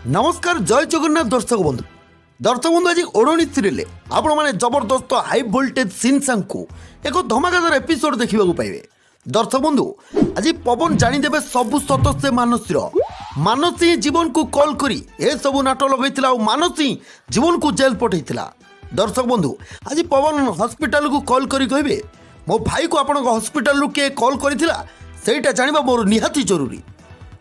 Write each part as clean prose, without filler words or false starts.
नमस्कार जय जगन्नाथ दर्शक बंधु आज ओढ़णी सीरियल आपण मैंने जबरदस्त हाई वोल्टेज सीन को एक धमाकेदार एपिसोड देखा पाइबे। दर्शक बंधु आज पवन जानीदेवे सबु सदस्य मानसी मानसी जीवन को कॉल करी ए सबु नाट लगे मानसी जीवन को जेल पठेला। दर्शक बंधु आज पवन हॉस्पिटल को कॉल करी कहे मो भाई को आपण हॉस्पिटल किए कॉल करा सेटा जाना मोर निहाती जरूरी।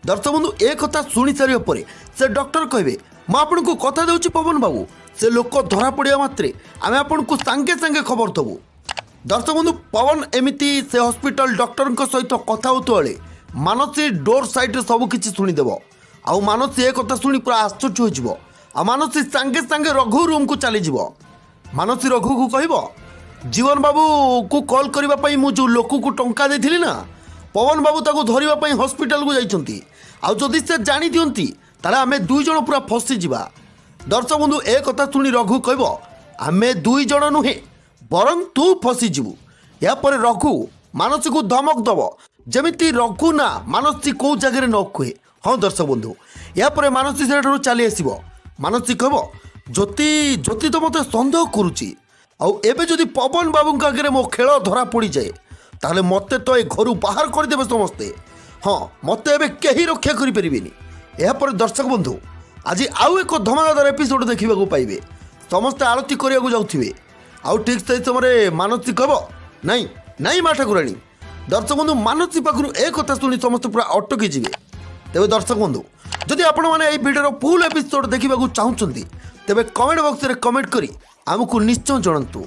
दर्शक बंधु एक कथा शुणी सारे पर से डॉक्टर कहे मैं आपन को कथा दूची पवन बाबू से लोक धरा पड़ा मात्रे आम आपन को सांगे सांगे खबर दबू। दर्शक बंधु पवन एमती से हॉस्पिटल डॉक्टर सहित कथा होते मानसी डोर साइड सबकि शुणीदेव आ मानसी एक कथा शुणी पूरा आश्चर्य हो मानसी सांगे सांगे रघु रूम को चलीज मानसी रघु को कह जीवन बाबू को कॉल करने मुझे जो लोक को टंका देती ना पवन बाबू ताको धरने हॉस्पिटल को जाइछंती आ जदि से जानी दियंती ताले आमे दुई जण पूरा फसी जिबा। दर्शक बंधु ए कथा सुनी रघु कहबो आमे दुई जण नुहे बरं तू फसी जिबु। या पर रघु मानसी को धमक दब जेमिति रघु ना मानसी को जगह न कहे। हाँ दर्शक बंधु या पर मानसी से चली आसब मानसी कहबो ज्योति ज्योति तो मते सन्देह करुची आउ एबे जदि पवन बाबू आगे मो खेल धरा पड़ जाए ताहले मते तो ए घर बाहर करदेवे समस्ते। हाँ मते एबे केही रक्षा करि परिबेनी। एहा पर दर्शक बंधु आज आउ एक धमाकेदार एपिसोड देखा पाइबे समस्ते आरती करने जाउथिबे आउ ठीक से समय मानसी कहबो नहीं नहीं माँ ठाकुराणी। दर्शक बंधु मानसी पाखरु एक कथा शुणी समस्त पूरा अटकी जिवे। तेबे दर्शक बंधु जदि आपण माने एई भिडियोर फुल एपिसोड देखा चाहूँगी तेबे कमेंट बॉक्स रे कमेंट करी आमको निश्चय जणांतु।